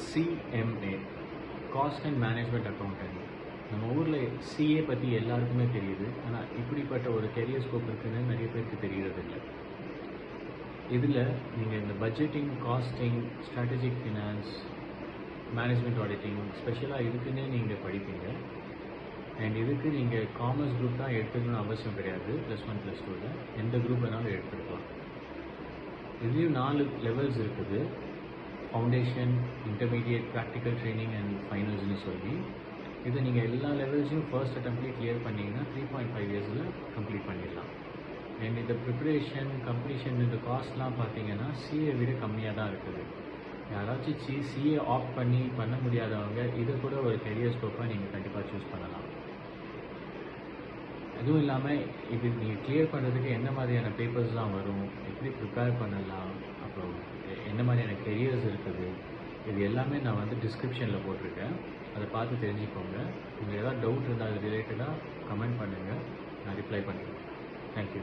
CMA cost and management accountant. நம்ம ஊரில் CA பற்றி எல்லாருக்குமே தெரியுது. ஆனால் இப்படிப்பட்ட ஒரு கெரியர் ஸ்கோப் இருக்குன்னு நிறைய பேருக்கு தெரியறதில்லை. இதில் நீங்கள் இந்த budgeting, costing, strategic finance, management auditing ஸ்பெஷலாக இதுக்குன்னே நீங்கள் படிப்பீங்க. அண்ட் இதுக்கு நீங்கள் காமர்ஸ் குரூப் தான் எடுத்துக்கணும்னு அவசியம் கிடையாது. +1 +2ல் எந்த குரூப் வேணாலும் எடுத்துக்கலாம். இதுலேயும் 4 லெவல்ஸ் இருக்குது. Foundation, intermediate, practical training and ஃபைனல்ஸ்னு சொல்லி இதை நீங்கள் எல்லா லெவல்ஸையும் ஃபர்ஸ்ட் அட்டம்ப்ட்லேயே கிளியர் பண்ணிங்கன்னா 3.5 இயர்ஸில் கம்ப்ளீட் பண்ணிடலாம். அண்ட் இந்த ப்ரிப்பரேஷன், கம்ப்ளீஷன், இந்த காஸ்ட்லாம் பார்த்தீங்கன்னா சிஏ விட கம்மியாக தான் இருக்குது. யாராச்சும் சிஏ ஆப்ட் பண்ண முடியாதவங்க இதை கூட ஒரு கெரியர் ஸ்கோப்பாக நீங்கள் கண்டிப்பாக சூஸ் பண்ணலாம். அதுவும் இல்லாமல் இது நீங்கள் கிளியர் பண்ணுறதுக்கு என்ன மாதிரியான பேப்பர்ஸ்லாம் வரும், எப்படி ப்ரிப்பேர் பண்ணலாம், அப்புறம் என்ன மாதிரியான கெரியர்ஸ் இருக்குது, இது எல்லாமே நான் டிஸ்கிரிப்ஷனில் போட்டிருக்கேன். அதை பார்த்து தெரிஞ்சுக்கோங்க. உங்களுக்கு ஏதாவது டவுட் இருந்தால் அது ரிலேட்டடாக கமெண்ட் பண்ணுங்கள், நான் ரிப்ளை பண்ணுறேன். தேங்க்யூ.